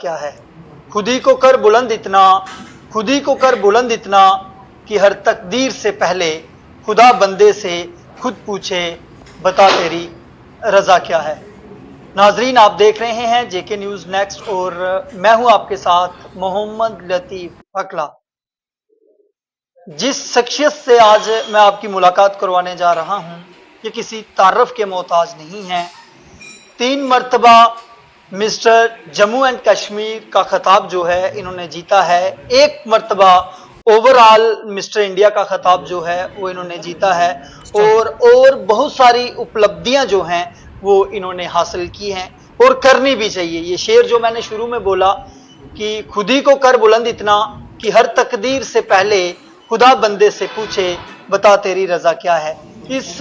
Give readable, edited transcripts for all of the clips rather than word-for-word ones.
क्या है। खुद ही को कर बुलंद इतना, खुद ही को कर बुलंद इतना कि हर तकदीर से पहले खुदा बंदे से खुद पूछे बता तेरी रजा क्या है। नाजरीन, आप देख रहे हैं जेके न्यूज नेक्स्ट और मैं हूं आपके साथ मोहम्मद लतीफ अकला। जिस शख्सियत से आज मैं आपकी मुलाकात करवाने जा रहा हूं, ये किसी तारफ के मोहताज नहीं है। 3 मरतबा मिस्टर जम्मू एंड कश्मीर का खिताब जो है इन्होंने जीता है। 1 मरतबा ओवरऑल मिस्टर इंडिया का खिताब जो है वो इन्होंने जीता है और बहुत सारी उपलब्धियां जो हैं वो इन्होंने हासिल की हैं और करनी भी चाहिए। ये शेर जो मैंने शुरू में बोला कि खुद ही को कर बुलंद इतना कि हर तकदीर से पहले खुदा बंदे से पूछे बता तेरी रजा क्या है। इस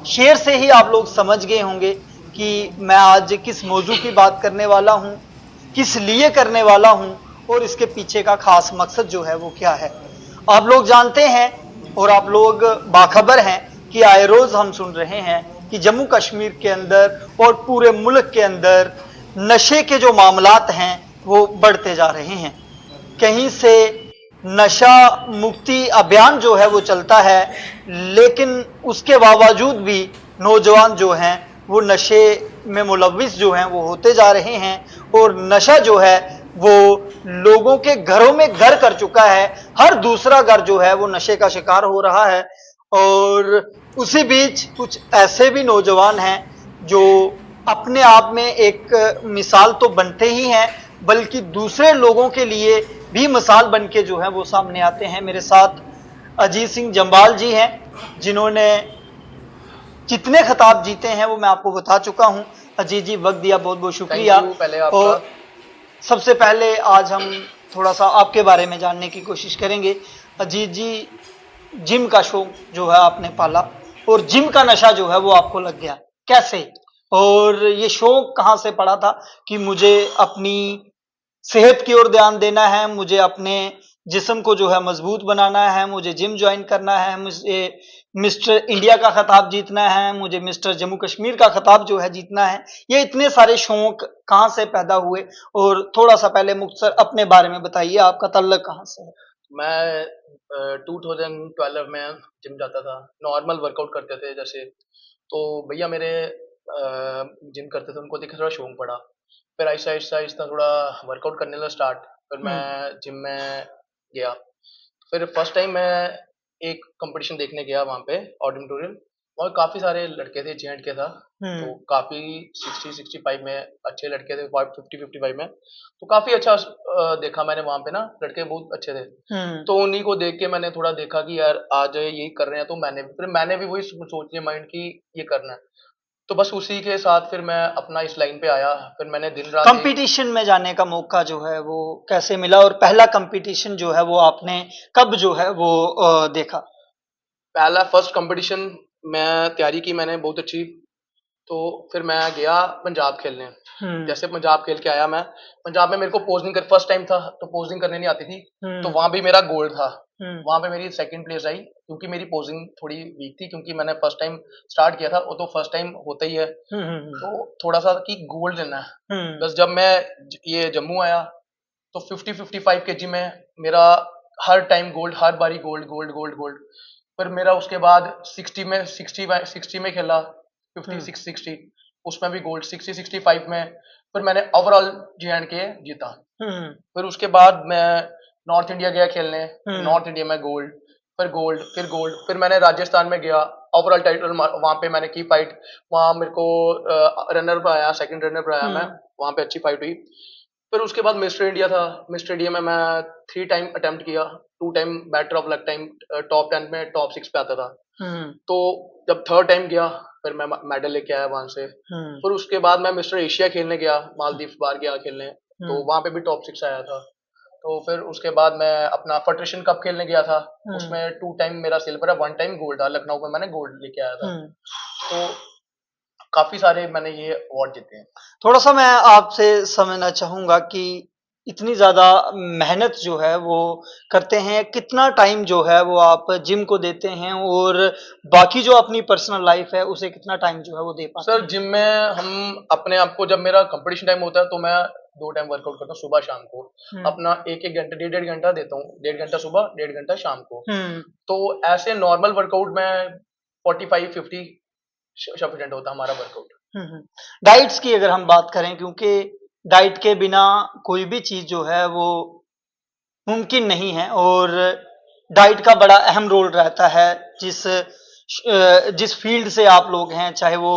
शेर से ही आप लोग समझ गए होंगे कि मैं आज किस मौजू की बात करने वाला हूं, किस लिए करने वाला हूं और इसके पीछे का खास मकसद जो है वो क्या है। आप लोग जानते हैं और आप लोग बाखबर हैं कि आए रोज हम सुन रहे हैं कि जम्मू कश्मीर के अंदर और पूरे मुल्क के अंदर नशे के जो मामलात हैं वो बढ़ते जा रहे हैं। कहीं से नशा मुक्ति अभियान जो है वो चलता है, लेकिन उसके बावजूद भी नौजवान जो हैं वो नशे में मुलविस जो हैं वो होते जा रहे हैं और नशा जो है वो लोगों के घरों में घर कर चुका है। हर दूसरा घर जो है वो नशे का शिकार हो रहा है और उसी बीच कुछ ऐसे भी नौजवान हैं जो अपने आप में एक मिसाल तो बनते ही हैं बल्कि दूसरे लोगों के लिए भी मिसाल बन के जो है वो सामने आते हैं। मेरे साथ अजीत सिंह जम्बाल जी हैं जिन्होंने कितने खिताब जीते हैं वो मैं आपको बता चुका हूं। अजीत जी, वक्त दिया बहुत बहुत शुक्रिया। पहले और सबसे पहले आज हम थोड़ा सा आपके बारे में जानने की कोशिश करेंगे। अजीत जी, जिम का शौक जो है आपने पाला और जिम का नशा जो है वो आपको लग गया, कैसे? और ये शौक कहाँ से पड़ा था कि मुझे अपनी सेहत की ओर ध्यान देना है, मुझे अपने जिस्म को जो है मजबूत बनाना है, मुझे जिम ज्वाइन करना है, मुझे मिस्टर इंडिया का खिताब जीतना है, मुझे मिस्टर जम्मू कश्मीर का खिताब जो है जीतना है। ये इतने सारे शौक कहाँ से पैदा हुए और थोड़ा सा पहले मुख्तसर अपने बारे में बताइए, आपका तल्लक कहाँ से है? मैं 2012 में जिम जाता था, नॉर्मल वर्कआउट करते थे जैसे। तो भैया मेरे जिम करते थे, उनको देख के थोड़ा शौक पड़ा। फिर आहिस्ता आहिस्ता आहिस्ता थोड़ा वर्कआउट करने लगा स्टार्ट। फिर मैं जिम में गया। फिर फर्स्ट टाइम मैं एक कंपटीशन देखने गया वहाँ पे ऑडिटोरियम, और काफ़ी सारे लड़के थे, जेंट के था। तो काफ़ी 60-65 में अच्छे लड़के थे, 50-55 में। तो काफ़ी अच्छा देखा मैंने वहाँ पे ना, लड़के बहुत अच्छे थे। तो उन्हीं को देख के मैंने थोड़ा देखा कि यार आज यही कर रहे हैं, तो मैंने भी वही सोच लिया माइंड की ये करना है। तो बस उसी के साथ फिर मैं अपना इस लाइन पे आया। फिर मैंने दिन रात कंपटीशन में जाने का मौका जो है वो कैसे मिला और पहला कंपटीशन जो है वो आपने कब जो है वो देखा? पहला फर्स्ट कंपटीशन मैं तैयारी की मैंने बहुत अच्छी। तो फिर मैं गया पंजाब खेलने। जैसे पंजाब खेल के आया मैं, पंजाब में मेरे को पोजिंग कर फर्स्ट टाइम था तो पोजिंग करने नहीं आती थी। तो वहां भी मेरा गोल्ड था। वहां पे मेरी सेकंड प्लेस आई क्योंकि मेरी पोजिंग थोड़ी वीक थी, क्योंकि मैंने फर्स्ट टाइम स्टार्ट किया था। वो तो फर्स्ट टाइम होता ही है। तो थोड़ा सा कि गोल्ड लेना है। बस जब मैं ये जम्मू आया तो 50-55 केजी में मेरा हर टाइम गोल्ड, हर बारी गोल्ड गोल्ड गोल्ड गोल्ड। फिर मेरा उसके बाद 60 में खेला, 56-60 उसमें भी गोल्ड, 60-65 में। फिर मैंने ओवरऑल J&K जीता। फिर उसके बाद मैं नॉर्थ इंडिया गया खेलने, नॉर्थ इंडिया में गोल्ड, फिर गोल्ड, फिर गोल्ड। फिर मैंने राजस्थान में गया, ओवरऑल टाइटल वहां पे मैंने की फाइट। वहां मेरे को रनर पर आया, सेकंड रनर पर आया मैं। वहां पे अच्छी फाइट हुई। फिर उसके बाद मिस्टर इंडिया था। मिस्टर इंडिया में मैं 3 टाइम अटेम्प्ट किया, 2 time better of luck time top 10 में टॉप 6 पे आता था। तो जब थर्ड टाइम गया फिर मैं मेडल लेके आया वहां से। फिर उसके बाद मैं मिस्टर एशिया खेलने गया, मालदीव बाहर गया खेलने। तो वहां पे भी टॉप 6 आया था। तो फिर उसके बाद मैं अपना फेडरेशन कप खेलने गया था। उसमें 2 टाइम मेरा सिल्वर है, 1 टाइम गोल्ड था। लखनऊ में मैंने गोल्ड लेके आया था। तो काफी सारे मैंने ये अवार्ड जीते हैं। थोड़ा सा मैं आपसे समझना चाहूंगा कि इतनी ज्यादा मेहनत जो है वो करते हैं, कितना टाइम जो है वो आप जिम को देते हैं और बाकी जो अपनी पर्सनल लाइफ है उसे कितना टाइम जो है वो दे पाते हैं? सर जिम में हम अपने आप को, जब मेरा कंपटीशन टाइम होता है तो मैं 2 टाइम वर्कआउट करता हूँ, सुबह शाम को। अपना 1-1 घंटा, 1.5 घंटा देता हूँ, 1.5 घंटा सुबह, 1.5 घंटा शाम को। तो ऐसे नॉर्मल वर्कआउट में 45-50 सफिशिएंट होता है हमारा वर्कआउट। डाइट्स की अगर हम बात करें, क्योंकि डाइट के बिना कोई भी चीज जो है वो मुमकिन नहीं है, और डाइट का बड़ा अहम रोल रहता है जिस फील्ड से आप लोग हैं, चाहे वो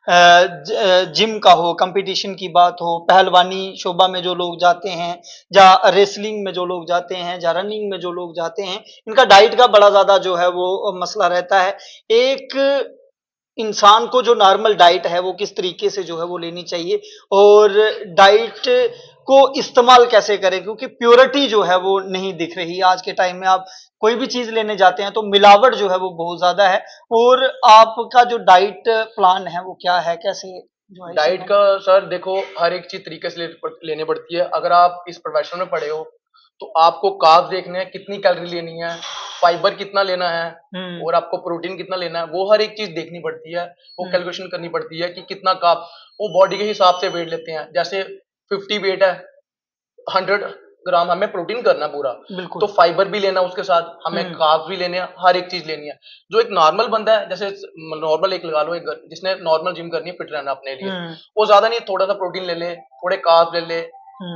जिम का हो, कंपटीशन की बात हो, पहलवानी शोबा में जो लोग जाते हैं, या रेसलिंग में जो लोग जाते हैं, या रनिंग में जो लोग जाते हैं, इनका डाइट का बड़ा ज्यादा जो है वो मसला रहता है। एक इंसान को जो नॉर्मल डाइट है वो किस तरीके से जो है वो लेनी चाहिए, और डाइट को इस्तेमाल कैसे करें, क्योंकि प्योरिटी जो है वो नहीं दिख रही आज के टाइम में। आप कोई भी चीज लेने जाते हैं तो मिलावट जो है वो बहुत ज्यादा है। और आपका जो डाइट प्लान है वो क्या है, कैसे जो है डाइट का सर देखो, हर एक चीज तरीके से लेनी पड़ती है। अगर आप इस प्रोफेशन में पढ़े हो तो आपको कार्ब्स देखने हैं, कितनी कैलोरी लेनी है, फाइबर कितना लेना है, और आपको प्रोटीन कितना लेना है, वो हर एक चीज देखनी पड़ती है। वो कैलकुलेशन करनी पड़ती है कि कितना कार्ब, वो बॉडी के हिसाब से वेट लेते हैं। जैसे 50 वेट है, 100 ग्राम हमें प्रोटीन करना पूरा, तो फाइबर भी लेना, उसके साथ हमें कार्ब्स भी लेने हैं, हर एक चीज लेनी है। जो एक नॉर्मल बंदा है, जैसे नॉर्मल एक लगा लो, एक जिसने नॉर्मल जिम करनी है, फिट रहना अपने लिए, वो ज्यादा नहीं, थोड़ा सा प्रोटीन ले ले, थोड़े कार्ब्स ले ले,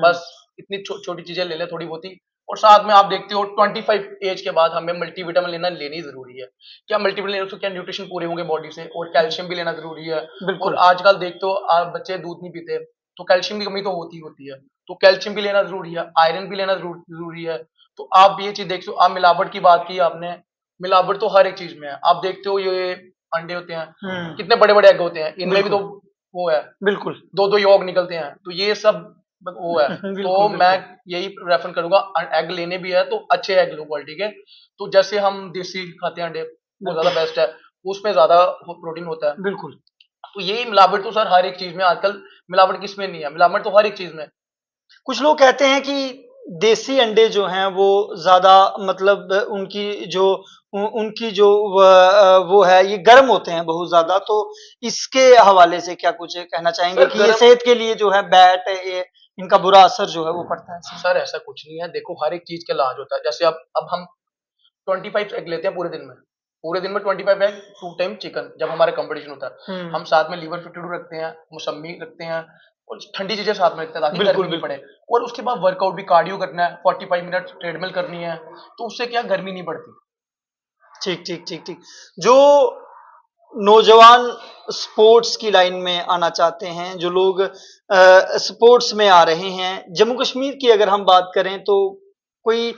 बस इतनी छोटी चीजें ले ले थोड़ी बहुत ही। और साथ में आप देखते हो 25 एज के बाद हमें मल्टीविटामिन लेनी जरूरी है। क्या मल्टीविटामिन लेने से क्या न्यूट्रिशन पूरे होंगे बॉडी से, और कैल्शियम भी लेना जरूरी है। और आजकल देखते हो बच्चे दूध नहीं पीते, तो कैल्शियम की कमी तो होती है, तो कैल्शियम भी लेना जरूरी है, आयरन भी लेना जरूरी है। तो आप ये चीज देखते हो। आप मिलावट की बात की आपने, मिलावट तो हर एक चीज में है। आप देखते हो ये अंडे होते हैं, कितने बड़े बड़े एग होते हैं, इनमें भी तो वो है, बिल्कुल 2-2 योग निकलते हैं, तो ये सब वो है। तो मैं यही रेफर करूंगा, एग लेने भी है तो अच्छे एग लो, क्वालिटी के। तो जैसे हम देसी खाते हैं अंडे, वो ज्यादा बेस्ट है, उसमें ज्यादा प्रोटीन होता है। बिल्कुल। तो यही मिलावट तो सर हर एक चीज में आजकल, मिलावट किसमें नहीं है, मिलावट तो हर एक चीज में। कुछ लोग कहते हैं कि देसी अंडे जो हैं वो ज्यादा, मतलब उनकी जो वो है, ये गर्म होते हैं बहुत ज्यादा। तो इसके हवाले से क्या कुछ कहना चाहेंगे कि ये सेहत के लिए जो है बैट, इनका बुरा असर जो है वो पड़ता है? सर ऐसा कुछ नहीं है, देखो हर एक चीज का इलाज होता है। जैसे अब हम 25 एग लेते हैं पूरे दिन में 25 एग, 2 टाइम चिकन, जब हमारा कंपटीशन होता है। हम साथ में लीवर 52 रखते हैं, मौसमी रखते हैं, और ठंडी चीजें साथ में रखते हैं ताकि गर्मी नहीं पड़े। और उसके बाद वर्कआउट भी, कार्डियो करना है, 45 मिनट ट्रेडमिल करनी है, तो उससे क्या गर्मी नहीं पड़ती। ठीक ठीक ठीक ठीक। जो नौजवान स्पोर्ट्स की लाइन में आना चाहते हैं, जो लोग स्पोर्ट्स में आ रहे हैं, जम्मू कश्मीर की अगर हम बात करें तो कोई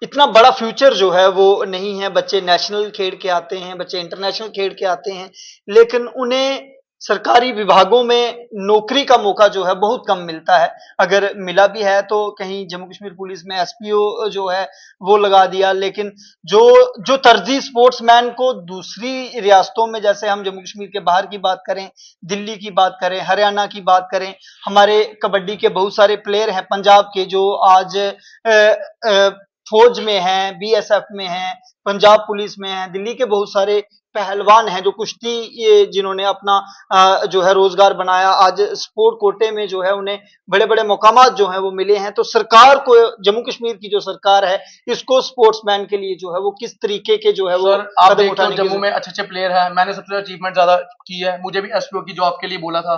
इतना बड़ा फ्यूचर जो है वो नहीं है। बच्चे नेशनल खेल के आते हैं, बच्चे इंटरनेशनल खेल के आते हैं, लेकिन उन्हें सरकारी विभागों में नौकरी का मौका जो है बहुत कम मिलता है। अगर मिला भी है तो कहीं जम्मू कश्मीर पुलिस में एसपीओ जो है वो लगा दिया। लेकिन जो जो तरजीह स्पोर्ट्समैन को दूसरी रियासतों में, जैसे हम जम्मू कश्मीर के बाहर की बात करें, दिल्ली की बात करें, हरियाणा की बात करें, हमारे कबड्डी के बहुत सारे प्लेयर हैं पंजाब के जो आज फौज में हैं, बीएसएफ में हैं, पंजाब पुलिस में हैं। दिल्ली के बहुत सारे पहलवान हैं जो कुश्ती, ये जिन्होंने अपना जो है रोजगार बनाया, आज स्पोर्ट कोटे में जो है उन्हें बड़े बड़े मुकामात जो है वो मिले हैं। तो सरकार को, जम्मू कश्मीर की जो सरकार है, इसको स्पोर्ट्समैन के लिए जो है वो किस तरीके के जो है वो कदम उठाने, जम्मू में अच्छे अच्छे प्लेयर हैं। मैंने सबसे अचीवमेंट ज्यादा की है, मुझे भी एसपीओ की जॉब के लिए बोला था,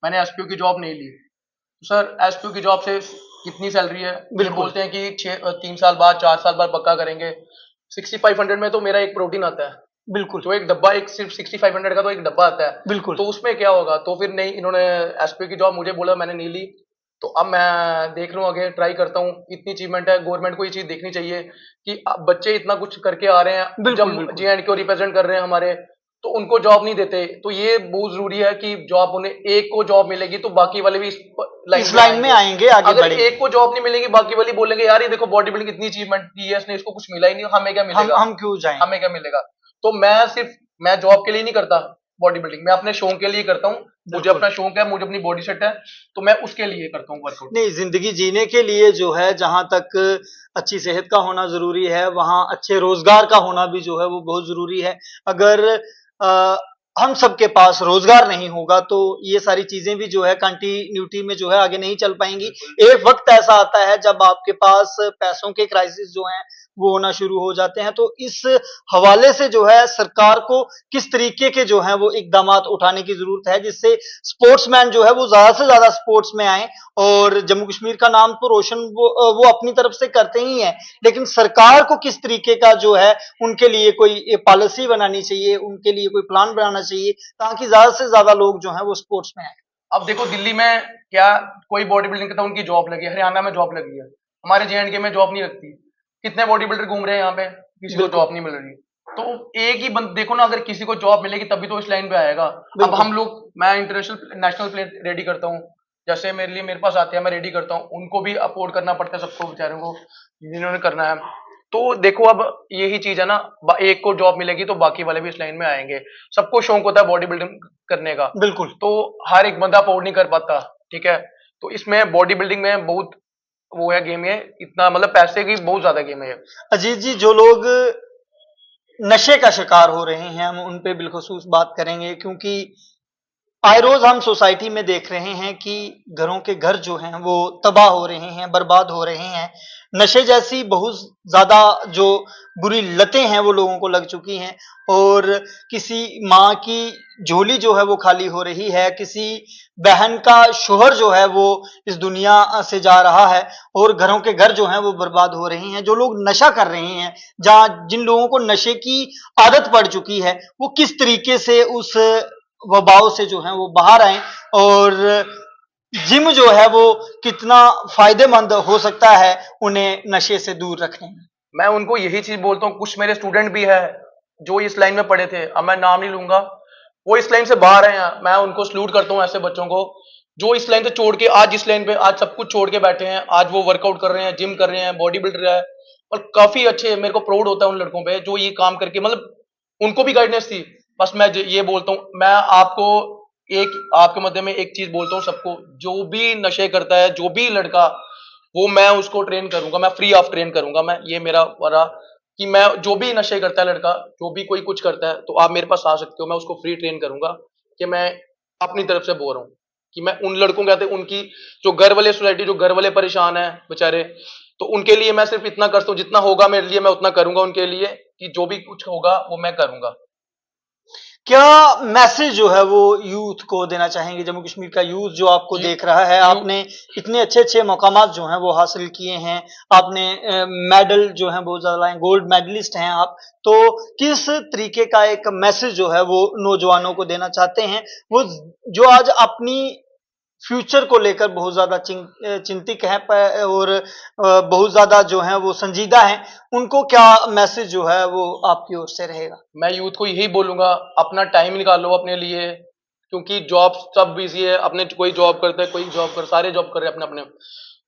मैंने एसपीओ की जॉब नहीं ली। सर एसपीओ की जॉब से कितनी सैलरी है, बिल्कुल बोलते हैं कि 3 साल बाद, 4 साल बाद पक्का करेंगे। 6500 में तो मेरा एक प्रोटीन आता है, बिल्कुल, तो एक डब्बा, एक सिर्फ 6500 का तो एक डब्बा आता है, बिल्कुल। तो उसमें क्या होगा, तो फिर नहीं, इन्होंने एसपीओ की जॉब मुझे बोला, मैंने नहीं ली। तो अब मैं देख रहा हूँ, आगे ट्राई करता हूँ। इतनी अचीवमेंट है, गवर्नमेंट को ये चीज देखनी चाहिए कि बच्चे इतना कुछ करके आ रहे हैं, जब JNK को रिप्रेजेंट कर रहे हैं हमारे, तो उनको जॉब नहीं देते। तो ये बहुत जरूरी है कि जॉब, उन्हें एक को जॉब मिलेगी तो बाकी वाले भी इस लाइन में आएंगे, आगे अगर एक को जॉब नहीं मिलेगी, बाकी वाले बोलेंगे यार ये देखो बॉडी बिल्डिंग इतनी अचीवमेंट की है इसने, इसको कुछ मिला ही नहीं, हमें क्या मिलेगा, हम क्यों जाएं, हमें क्या मिलेगा। तो मैं जॉब के लिए नहीं करता बॉडी बिल्डिंग, मैं अपने शौक के लिए करता हूँ। मुझे अपना शौक है, मुझे अपनी बॉडी सेट है, तो मैं उसके लिए करता हूँ वर्कआउट। नहीं, जिंदगी जीने के लिए जो है, जहां तक अच्छी सेहत का होना जरूरी है, वहां अच्छे रोजगार का होना भी जो है वो बहुत जरूरी है। अगर हम सबके पास रोजगार नहीं होगा तो ये सारी चीजें भी जो है कंटिन्यूटी में जो है आगे नहीं चल पाएंगी। एक वक्त ऐसा आता है जब आपके पास पैसों के क्राइसिस जो हैं वो होना शुरू हो जाते हैं। तो इस हवाले से जो है सरकार को किस तरीके के जो है वो इकदामात उठाने की जरूरत है जिससे स्पोर्ट्समैन जो है वो ज्यादा से ज्यादा स्पोर्ट्स में आए। और जम्मू कश्मीर का नाम तो रोशन वो अपनी तरफ से करते ही हैं, लेकिन सरकार को किस तरीके का जो है उनके लिए कोई पॉलिसी बनानी चाहिए, उनके लिए कोई प्लान बनाना चाहिए ताकि ज्यादा से ज्यादा लोग जो है वो स्पोर्ट्स में आए। अब देखो दिल्ली में क्या कोई बॉडी बिल्डिंग करता है उनकी जॉब लगी है, हरियाणा में जॉब लगी है, हमारे जे में जॉब नहीं लगती। कितने बॉडी बिल्डर घूम रहे हैं यहाँ पे, किसी को जॉब नहीं मिल रही। तो एक ही बंद देखो ना, अगर किसी को जॉब मिलेगी तभी तो इस लाइन पे आएगा। अब हम लोग, मैं इंटरनेशनल नेशनल प्लेयर रेडी करता हूँ, जैसे मेरे लिए मेरे पास आते हैं मैं रेडी करता हूँ, उनको भी अफोर्ड करना पड़ता है सबको बेचारों को जिन्होंने करना है। तो देखो अब यही चीज है ना, एक को जॉब मिलेगी तो बाकी वाले भी इस लाइन में आएंगे। सबको शौक होता है बॉडी बिल्डिंग करने का, बिल्कुल। तो हर एक बंदा अफोर्ड नहीं कर पाता, ठीक है। तो इसमें बॉडी बिल्डिंग में बहुत वो है, गेम है इतना, मतलब पैसे की बहुत ज्यादा गेम है। अजीत जी, जो लोग नशे का शिकार हो रहे हैं हम उन पे बिलखसूस बात करेंगे, क्योंकि आए रोज हम सोसाइटी में देख रहे हैं कि घरों के घर जो हैं वो तबाह हो रहे हैं, बर्बाद हो रहे हैं। नशे जैसी बहुत ज्यादा जो बुरी लतें हैं वो लोगों को लग चुकी हैं और किसी माँ की झोली जो है वो खाली हो रही है, किसी बहन का शोहर जो है वो इस दुनिया से जा रहा है और घरों के घर जो हैं वो बर्बाद हो रहे हैं। जो लोग नशा कर रहे हैं, जहाँ जिन लोगों को नशे की आदत पड़ चुकी है, वो किस तरीके से उस वबाव से जो है वो बाहर आए और जिम जो है वो कितना फायदेमंद हो सकता है उन्हें नशे से दूर रखने में। मैं उनको यही चीज बोलता हूँ, कुछ मेरे स्टूडेंट भी है जो इस लाइन में पढ़े थे, अब मैं नाम नहीं लूंगा, वो इस लाइन से बाहर हैं। मैं उनको सल्यूट करता हूँ, ऐसे बच्चों को जो इस लाइन से छोड़ के आज इस लाइन पे आज सब कुछ छोड़ के बैठे हैं। आज वो वर्कआउट कर रहे हैं, जिम कर रहे हैं, बॉडी बिल्डर है, और काफी अच्छे। मेरे को प्राउड होता है उन लड़कों पे जो ये काम करके, मतलब उनको भी गाइडेंस थी। बस मैं ये बोलता हूँ, मैं आपको एक आपके मध्य में एक चीज बोलता हूँ सबको, जो भी नशे करता है, जो भी लड़का, वो मैं उसको ट्रेन करूंगा, मैं फ्री ऑफ ट्रेन करूंगा। मैं ये मेरा वारा कि मैं जो भी नशे करता है लड़का, जो भी कोई कुछ करता है, तो आप मेरे पास आ सकते हो, मैं उसको फ्री ट्रेन करूंगा। कि मैं अपनी तरफ से बोल रहा हूँ कि मैं उन लड़कों कहते हैं, उनकी जो घर वाले सोसाइटी, जो घर वाले परेशान है बेचारे, तो उनके लिए मैं सिर्फ इतना करता हूँ, जितना होगा मेरे लिए मैं उतना करूंगा उनके लिए, कि जो भी कुछ होगा वो मैं करूंगा। क्या मैसेज जो है वो यूथ को देना चाहेंगे? जम्मू कश्मीर का यूथ जो आपको देख रहा है, आपने इतने अच्छे अच्छे मकामात जो हैं वो हासिल किए हैं, आपने मेडल जो हैं बहुत ज्यादा लाए, गोल्ड मेडलिस्ट हैं आप, तो किस तरीके का एक मैसेज जो है वो नौजवानों को देना चाहते हैं, वो जो आज अपनी फ्यूचर को लेकर बहुत ज्यादा चिंतित है और बहुत ज्यादा जो है वो संजीदा है, उनको क्या मैसेज जो है वो आपकी ओर से रहेगा? मैं यूथ को यही बोलूंगा, अपना टाइम निकालो अपने लिए, क्योंकि जॉब सब बिजी है अपने, कोई जॉब करता है, कोई जॉब कर, सारे जॉब कर रहे हैं अपने अपने।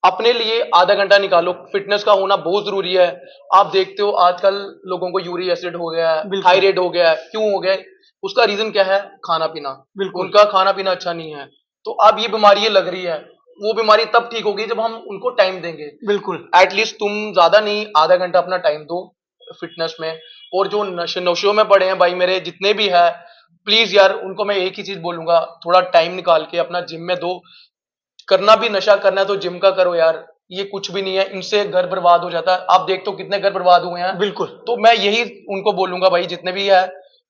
अपने लिए आधा घंटा निकालो, फिटनेस का होना बहुत जरूरी है। आप देखते हो आजकल लोगों को यूरिक एसिड हो गया है, थायराइड हो गया है, क्यों हो गया है? उसका रीजन क्या है? खाना पीना। उनका खाना पीना अच्छा नहीं है, तो अब ये बीमारी ये लग रही है। वो बीमारी तब ठीक होगी जब हम उनको टाइम देंगे। बिल्कुल। एटलीस्ट तुम ज्यादा नहीं, आधा घंटा अपना टाइम दो फिटनेस में। और जो नशों में पड़े हैं भाई मेरे जितने भी है, प्लीज यार उनको मैं एक ही चीज बोलूंगा, थोड़ा टाइम निकाल के अपना जिम में दो। करना भी नशा करना है तो जिम का करो यार, ये कुछ भी नहीं है, इनसे घर बर्बाद हो जाता है। आप देखते हो कितने घर बर्बाद हुए हैं। बिल्कुल। तो मैं यही उनको बोलूंगा भाई, जितने भी है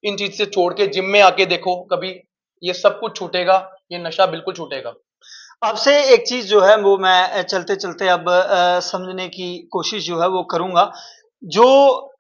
इन चीज से छोड़ के जिम में आके देखो, कभी ये सब कुछ छूटेगा, ये नशा बिल्कुल छूटेगा। आपसे एक चीज जो है वो मैं चलते चलते अब समझने की कोशिश जो है वो करूंगा। जो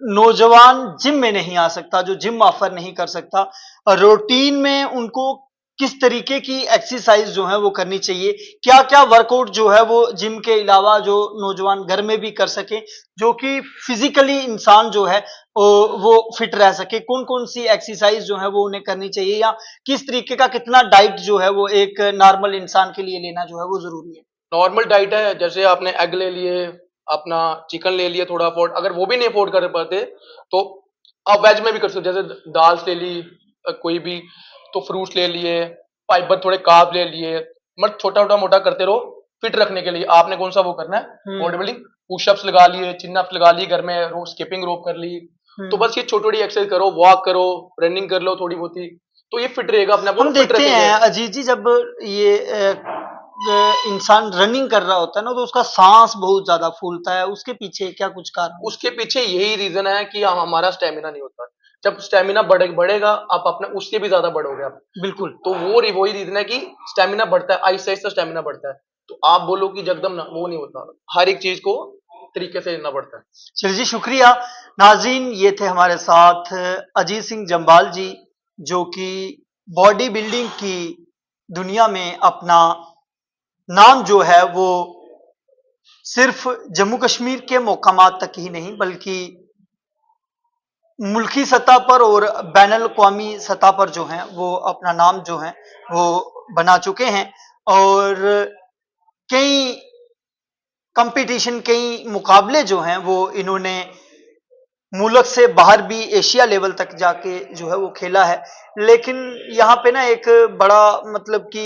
नौजवान जिम में नहीं आ सकता, जो जिम ऑफर नहीं कर सकता, रूटीन में उनको किस तरीके की एक्सरसाइज जो है वो करनी चाहिए? क्या क्या वर्कआउट जो है वो जिम के अलावा जो नौजवान घर में भी कर सके, जो कि फिजिकली इंसान जो है वो फिट रह सके? कौन कौन सी एक्सरसाइज जो है वो उन्हें करनी चाहिए, या किस तरीके का कितना डाइट जो है वो एक नॉर्मल इंसान के लिए लेना जो है वो जरूरी है? नॉर्मल डाइट है, जैसे आपने एग ले लिए, अपना चिकन ले लिया थोड़ा अफोर्ड, अगर वो भी नहीं अफोर्ड कर पाते तो आप वेज में भी कर सकते हो, जैसे दाल ले ली, कोई भी, तो फ्रूट्स ले लिए, फाइबर थोड़े कार्ब ले लिए। मतलब छोटा छोटा मोटा करते रहो फिट रखने के लिए। आपने कौन सा वो करना है बॉडी बिल्डिंग, पुशअप्स लगा लिए, चिन अप्स लगा लिए घर में, स्किपिंग रोप कर ली। तो बस ये छोटी छोटी एक्सरसाइज करो, वॉक करो, रनिंग कर लो थोड़ी बहुत ही, तो ये फिट रहेगा, अपने आप को हम फिट देखते हैं रखेंगे। अजीत जी, जब ये इंसान रनिंग कर रहा होता है ना, तो उसका सांस बहुत ज्यादा फूलता है, उसके पीछे क्या कुछ कारण है? उसके पीछे यही रीजन है कि हमारा स्टेमिना नहीं होता। जब स्टेमिना बढ़ेगा, आप अपने उससे भी ज्यादा बढ़ोगे आप। बिल्कुल। तो वो वही रीजन है कि स्टेमिना बढ़ता है, आहिस्ता आहिस्ता स्टेमिना बढ़ता है। तो आप बोलो कि जगदम ना, वो नहीं होता। हर एक चीज को तरीके से लेना पड़ता है। चलिए जी, शुक्रिया। नाज़रीन, ये थे हमारे साथ अजीत सिंह जम्बाल जी, जो कि बॉडी बिल्डिंग की दुनिया में अपना नाम जो है वो सिर्फ जम्मू कश्मीर के मकामात तक ही नहीं, बल्कि मुल्की सतह पर और बैनुल अक़वामी सतह पर जो हैं वो अपना नाम जो है वो बना चुके हैं। और कई कंपटीशन, कई मुकाबले जो हैं वो इन्होंने मुल्क से बाहर भी एशिया लेवल तक जाके जो है वो खेला है। लेकिन यहाँ पे ना एक बड़ा मतलब कि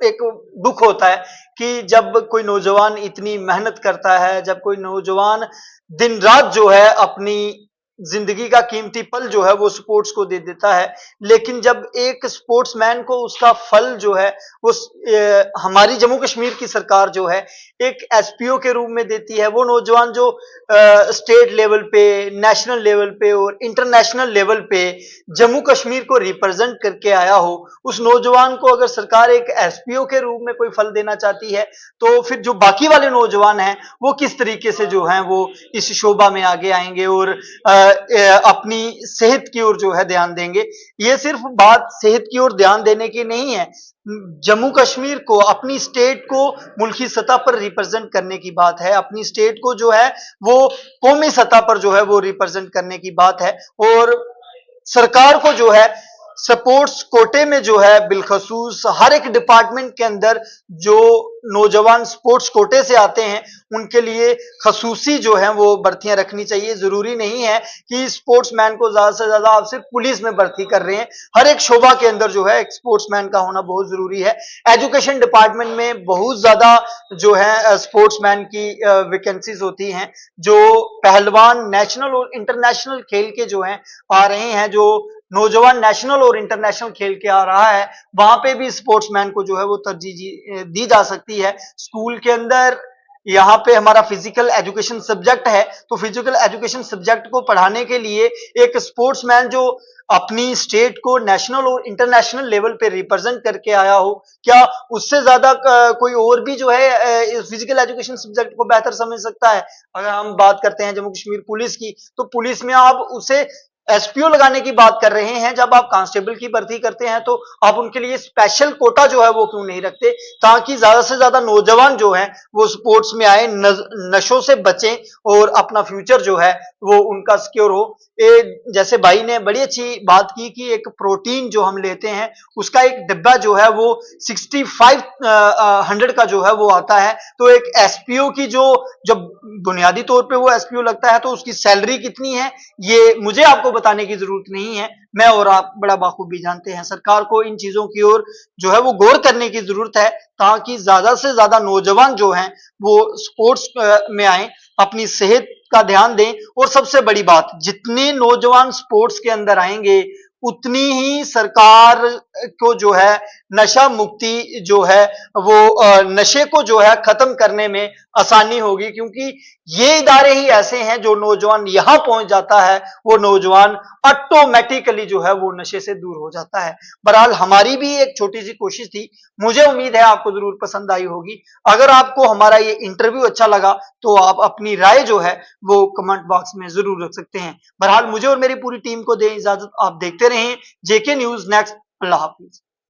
एक दुख होता है कि जब कोई नौजवान इतनी मेहनत करता है, जब कोई नौजवान दिन रात जो है अपनी जिंदगी का कीमती पल जो है वो स्पोर्ट्स को दे देता है, लेकिन जब एक स्पोर्ट्समैन को उसका फल जो है वो हमारी जम्मू कश्मीर की सरकार जो है एक एसपीओ के रूप में देती है, वो नौजवान जो स्टेट लेवल पे, नेशनल लेवल पे और इंटरनेशनल लेवल पे जम्मू कश्मीर को रिप्रेजेंट करके आया हो, उस नौजवान को अगर सरकार एक एसपीओ के रूप में कोई फल देना चाहती है, तो फिर जो बाकी वाले नौजवान हैं वो किस तरीके से जो हैं वो इस शोबा में आगे आएंगे और अपनी सेहत की ओर जो है ध्यान देंगे। ये सिर्फ बात सेहत की ओर ध्यान देने की नहीं है, जम्मू कश्मीर को, अपनी स्टेट को मुल्की सतह पर रिप्रेजेंट करने की बात है, अपनी स्टेट को जो है वो कौमी सतह पर जो है वो रिप्रेजेंट करने की बात है। और सरकार को जो है स्पोर्ट्स कोटे में जो है बिलखसूस हर एक डिपार्टमेंट के अंदर जो नौजवान स्पोर्ट्स कोटे से आते हैं उनके लिए खसूसी जो है वो भर्तियां रखनी चाहिए। जरूरी नहीं है कि स्पोर्ट्समैन को ज्यादा से ज्यादा आप सिर्फ पुलिस में भर्ती कर रहे हैं, हर एक शोबा के अंदर जो है एक स्पोर्ट्समैन का होना बहुत जरूरी है। एजुकेशन डिपार्टमेंट में बहुत ज्यादा जो है स्पोर्ट्समैन की वैकेंसीज होती हैं, जो पहलवान नेशनल और इंटरनेशनल खेल के जो हैं आ रहे हैं, जो नौजवान नेशनल और इंटरनेशनल खेल के आ रहा है, वहां पे भी स्पोर्ट्समैन को जो है वो तरजीह दी जा सकती है। स्कूल के अंदर यहाँ पे हमारा फिजिकल एजुकेशन सब्जेक्ट है, तो फिजिकल एजुकेशन सब्जेक्ट को पढ़ाने के लिए एक स्पोर्ट्समैन जो अपनी स्टेट को नेशनल और इंटरनेशनल लेवल पे रिप्रेजेंट करके आया हो, क्या उससे ज्यादा कोई और भी जो है फिजिकल एजुकेशन सब्जेक्ट को बेहतर समझ सकता है? अगर हम बात करते हैं जम्मू कश्मीर पुलिस की, तो पुलिस में आप उसे एसपीओ लगाने की बात कर रहे हैं, जब आप कांस्टेबल की भर्ती करते हैं तो आप उनके लिए स्पेशल कोटा जो है वो क्यों नहीं रखते, ताकि ज्यादा से ज्यादा नौजवान जो हैं वो स्पोर्ट्स में आए, नशों से बचें और अपना फ्यूचर जो है वो उनका सिक्योर हो। जैसे भाई ने बड़ी अच्छी बात की कि एक प्रोटीन जो हम लेते हैं उसका एक डिब्बा जो है वो 6500 का जो है वो आता है, तो एक एसपीओ की जो जब बुनियादी तौर पे वो एसपीओ लगता है तो उसकी सैलरी कितनी है ये मुझे आपको बताने की जरूरत नहीं है, मैं और आप बड़ा बाखूबी जानते हैं। सरकार को इन चीजों की ओर जो है वो गौर करने की जरूरत है, ताकि ज्यादा से ज्यादा नौजवान जो हैं वो स्पोर्ट्स में आए, अपनी सेहत का ध्यान दें। और सबसे बड़ी बात, जितने नौजवान स्पोर्ट्स के अंदर आएंगे उतनी ही सरकार को जो है नशा मुक्ति जो है वो नशे को जो है खत्म करने में आसानी होगी, क्योंकि ये इदारे ही ऐसे हैं जो नौजवान यहां पहुंच जाता है वो नौजवान ऑटोमेटिकली जो है वो नशे से दूर हो जाता है। बहरहाल हमारी भी एक छोटी सी कोशिश थी, मुझे उम्मीद है आपको जरूर पसंद आई होगी। अगर आपको हमारा ये इंटरव्यू अच्छा लगा तो आप अपनी राय जो है वो कमेंट बॉक्स में जरूर रख सकते हैं। बहरहाल मुझे और मेरी पूरी टीम को दें इजाजत, आप देखते रहें जेके न्यूज नेक्स्ट। अल्लाह हाफिज।